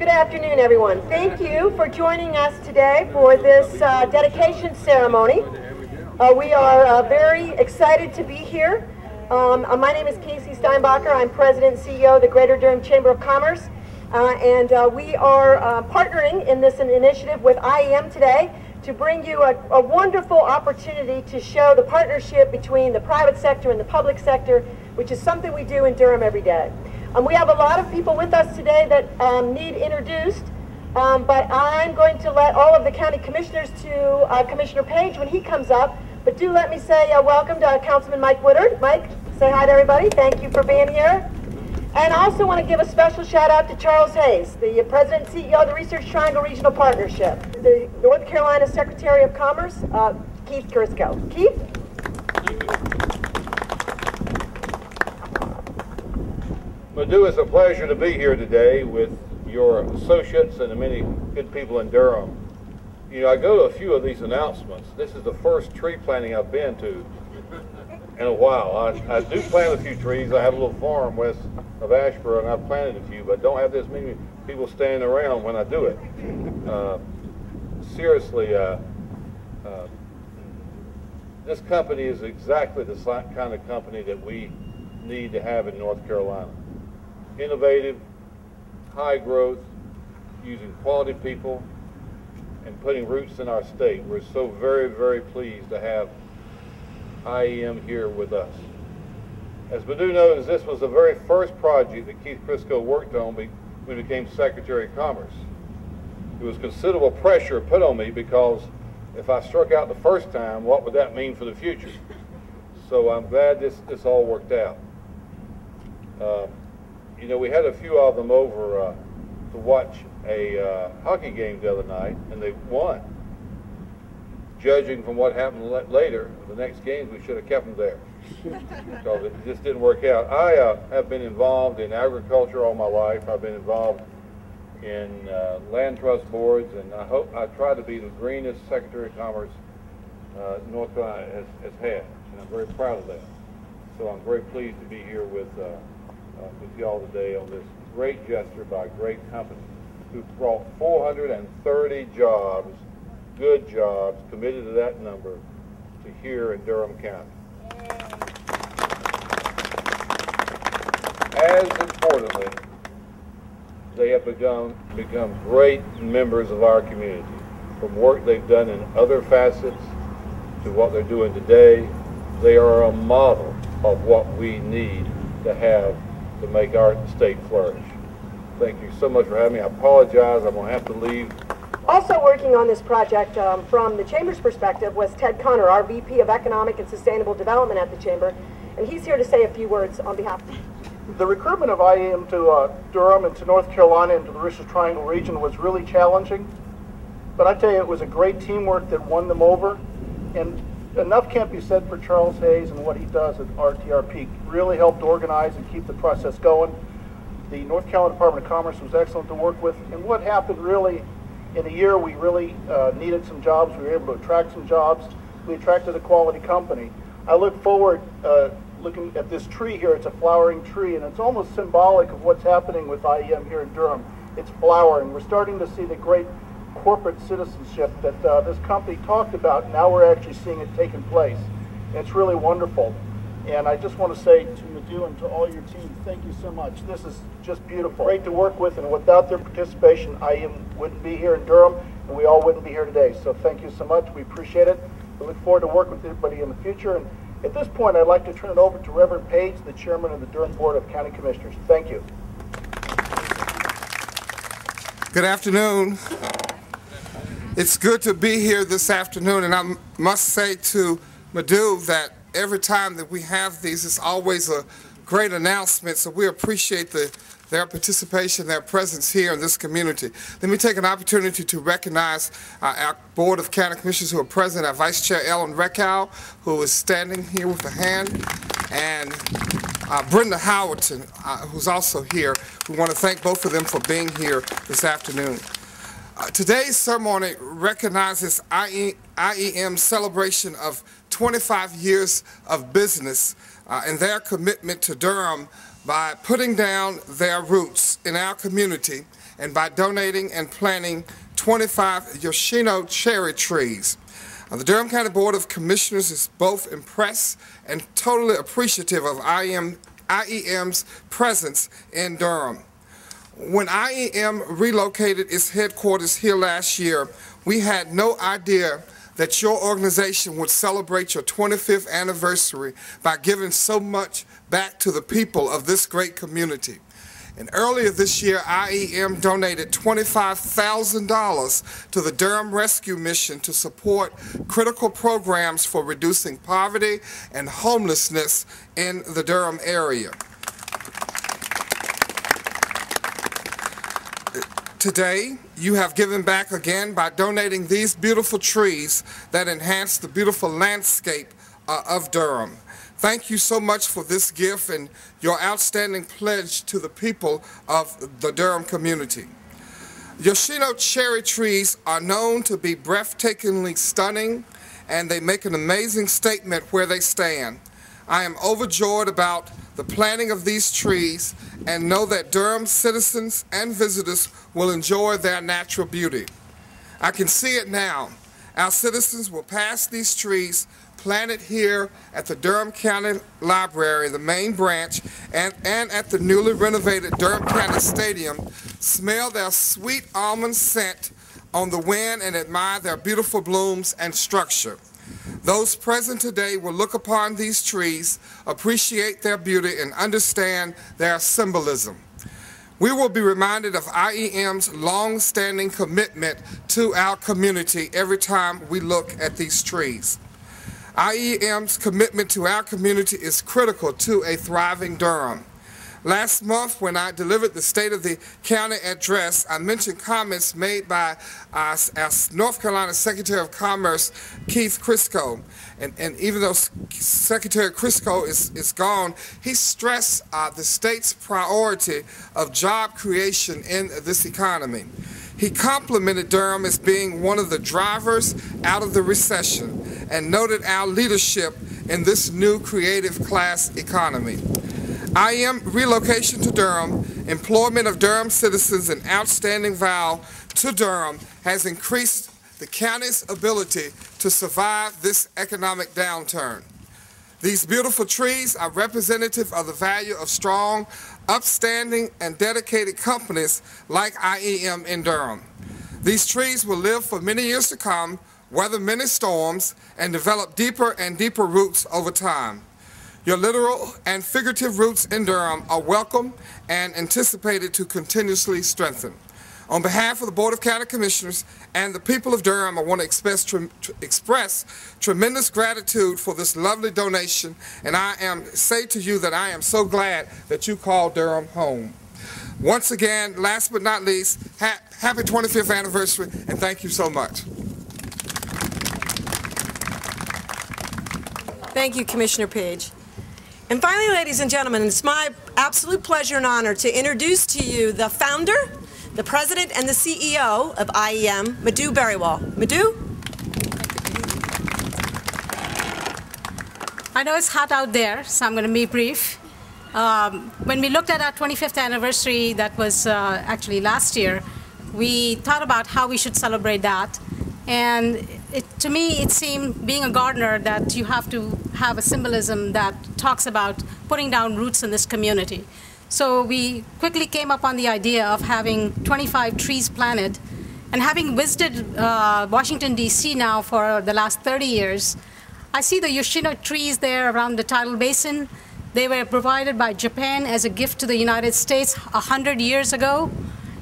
Good afternoon, everyone. Thank you for joining us today for this dedication ceremony. We are very excited to be here. My name is Casey Steinbacher. I'm President and CEO of the Greater Durham Chamber of Commerce. And we are partnering in this initiative with IEM today to bring you a wonderful opportunity to show the partnership between the private sector and the public sector, which is something we do in Durham every day. We have a lot of people with us today that need introduced, but I'm going to let all of the county commissioners to Commissioner Page when he comes up. But do let me say welcome to Councilman Mike Woodard. Mike, say hi to everybody. Thank you for being here. And I also want to give a special shout out to Charles Hayes, the President and CEO of the Research Triangle Regional Partnership, the North Carolina Secretary of Commerce, Keith Crisco. Keith? Madhu, it's a pleasure to be here today with your associates and the many good people in Durham. You know, I go to a few of these announcements. This is the first tree planting I've been to in a while. I do plant a few trees. I have a little farm west of Asheboro, and I've planted a few, but don't have this many people standing around when I do it. Seriously, this company is exactly the kind of company that we need to have in North Carolina. Innovative, high growth, using quality people, and putting roots in our state. We're so very, very pleased to have IEM here with us. As Madhu knows, this was the very first project that Keith Crisco worked on when he became Secretary of Commerce. There was considerable pressure put on me because if I struck out the first time, what would that mean for the future? So I'm glad this all worked out. You know, we had a few of them over to watch a hockey game the other night, and they won. Judging from what happened later, the next games, we should have kept them there because it just didn't work out. I have been involved in agriculture all my life. I've been involved in land trust boards, and I try to be the greenest Secretary of Commerce North Carolina has had, and I'm very proud of that. So I'm very pleased to be here with y'all today on this great gesture by a great company who brought 430 jobs, good jobs, committed to that number, to here in Durham County. As importantly, they have become great members of our community. From work they've done in other facets to what they're doing today, they are a model of what we need to have to make our state flourish. Thank you so much for having me. I apologize, I'm going to have to leave. Also working on this project from the Chamber's perspective was Ted Connor, our VP of Economic and Sustainable Development at the Chamber, and he's here to say a few words on behalf of the recruitment of IEM to Durham and to North Carolina and to the Research Triangle region was really challenging, but I tell you, it was a great teamwork that won them over, and enough can't be said for Charles Hayes and what he does at RTRP. Really helped organize and keep the process going. The North Carolina Department of Commerce was excellent to work with, and what happened really in a year, we really needed some jobs. We were able to attract some jobs. We attracted a quality company. I look forward looking at this tree here. It's a flowering tree, and it's almost symbolic of what's happening with IEM here in Durham. It's flowering. We're starting to see the great corporate citizenship that this company talked about. Now we're actually seeing it taking place. And it's really wonderful. And I just want to say to Madhu and to all your team, thank you so much. This is just beautiful. Great to work with, and without their participation, IEM wouldn't be here in Durham, and we all wouldn't be here today. So thank you so much. We appreciate it. We look forward to working with everybody in the future. And at this point, I'd like to turn it over to Reverend Page, the Chairman of the Durham Board of County Commissioners. Thank you. Good afternoon. It's good to be here this afternoon, and I must say to Madhu that every time that we have these, it's always a great announcement, so we appreciate their participation, their presence here in this community. Let me take an opportunity to recognize our Board of County Commissioners who are present, our Vice Chair Ellen Reckow, who is standing here with a hand, and Brenda Howerton, who's also here. We want to thank both of them for being here this afternoon. Today's ceremony recognizes IEM's celebration of 25 years of business and their commitment to Durham by putting down their roots in our community and by donating and planting 25 Yoshino cherry trees. The Durham County Board of Commissioners is both impressed and totally appreciative of IEM's presence in Durham. When IEM relocated its headquarters here last year, we had no idea that your organization would celebrate your 25th anniversary by giving so much back to the people of this great community. And earlier this year, IEM donated $25,000 to the Durham Rescue Mission to support critical programs for reducing poverty and homelessness in the Durham area. Today, you have given back again by donating these beautiful trees that enhance the beautiful landscape of Durham. Thank you so much for this gift and your outstanding pledge to the people of the Durham community. Yoshino cherry trees are known to be breathtakingly stunning, and they make an amazing statement where they stand. I am overjoyed about the planting of these trees and know that Durham citizens and visitors will enjoy their natural beauty. I can see it now. Our citizens will pass these trees planted here at the Durham County Library, the main branch, and at the newly renovated Durham County Stadium, smell their sweet almond scent on the wind and admire their beautiful blooms and structure. Those present today will look upon these trees, appreciate their beauty, and understand their symbolism. We will be reminded of IEM's long-standing commitment to our community every time we look at these trees. IEM's commitment to our community is critical to a thriving Durham. Last month, when I delivered the State of the County address, I mentioned comments made by our North Carolina Secretary of Commerce, Keith Crisco. And even though Secretary Crisco is gone, he stressed the state's priority of job creation in this economy. He complimented Durham as being one of the drivers out of the recession and noted our leadership in this new creative class economy. IEM relocation to Durham, employment of Durham citizens, and outstanding value to Durham has increased the county's ability to survive this economic downturn. These beautiful trees are representative of the value of strong, upstanding, and dedicated companies like IEM in Durham. These trees will live for many years to come, weather many storms, and develop deeper and deeper roots over time. Your literal and figurative roots in Durham are welcome and anticipated to continuously strengthen. On behalf of the Board of County Commissioners and the people of Durham, I want to express tremendous gratitude for this lovely donation, and say to you that I am so glad that you called Durham home. Once again, last but not least, happy 25th anniversary, and thank you so much. Thank you, Commissioner Page. And finally, ladies and gentlemen, it's my absolute pleasure and honor to introduce to you the founder, the president, and the CEO of IEM, Madhu Berriwal. Madhu? I know it's hot out there, so I'm going to be brief. When we looked at our 25th anniversary, that was actually last year, we thought about how we should celebrate that. And to me, it seemed, being a gardener, that you have to have a symbolism that talks about putting down roots in this community. So we quickly came up on the idea of having 25 trees planted. And having visited Washington, D.C. now for the last 30 years, I see the Yoshino trees there around the tidal basin. They were provided by Japan as a gift to the United States 100 years ago.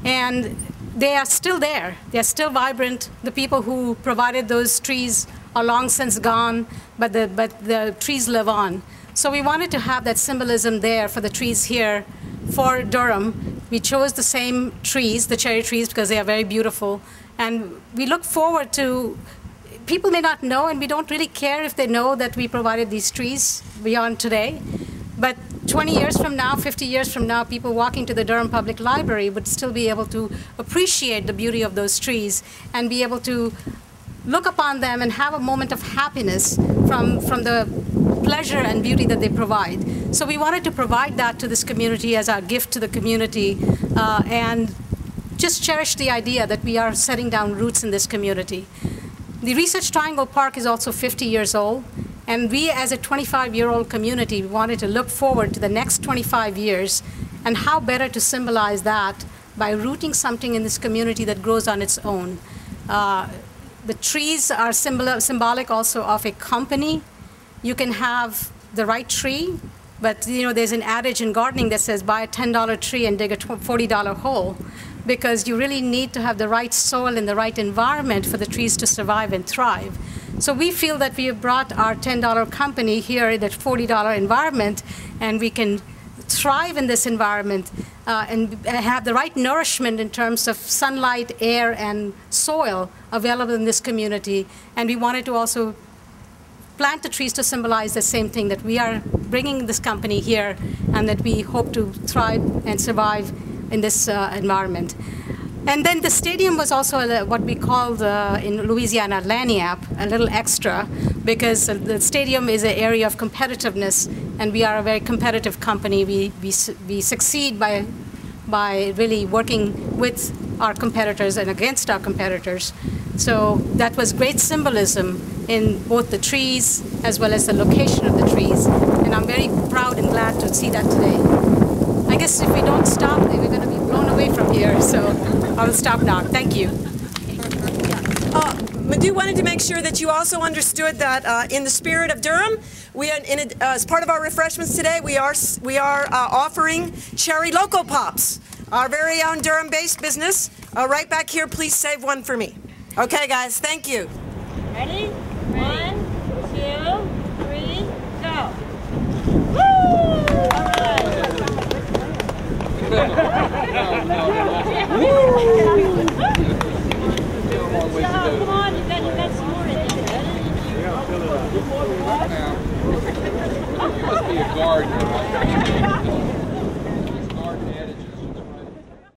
And they are still there. They are still vibrant. The people who provided those trees are long since gone, but the trees live on. So we wanted to have that symbolism there for the trees here for Durham. We chose the same trees, the cherry trees, because they are very beautiful. And we look forward to, people may not know, and we don't really care if they know that we provided these trees beyond today. But 20 years from now, 50 years from now, people walking to the Durham Public Library would still be able to appreciate the beauty of those trees and be able to look upon them and have a moment of happiness from the pleasure and beauty that they provide. So we wanted to provide that to this community as our gift to the community. And just cherish the idea that we are setting down roots in this community. The Research Triangle Park is also 50 years old, and we as a 25-year-old community wanted to look forward to the next 25 years, and how better to symbolize that by rooting something in this community that grows on its own. The trees are symbolic also of a company. You can have the right tree, but there's an adage in gardening that says buy a $10 tree and dig a $40 hole, because you really need to have the right soil and the right environment for the trees to survive and thrive. So we feel that we have brought our $10 company here in that $40 environment, and we can thrive in this environment and have the right nourishment in terms of sunlight, air, and soil available in this community. And we wanted to also plant the trees to symbolize the same thing, that we are bringing this company here and that we hope to thrive and survive in this environment. And then the stadium was also what we called in Louisiana lagniappe, a little extra, because the stadium is an area of competitiveness, and we are a very competitive company. We succeed by really working with our competitors and against our competitors. So that was great symbolism in both the trees as well as the location of the trees. And I'm very proud and glad to see that today. I guess if we don't stop, then we're going to be blown away from here. So I'll stop now. Thank you. Madhu wanted to make sure that you also understood that in the spirit of Durham, we are as part of our refreshments today, we are offering Cherry Loco Pops, our very own Durham-based business. Right back here, please save one for me. Okay, guys, thank you. Ready? 1, 2, 3, go. Woo! All right. Come on, you got some more in there. You must be a gardener.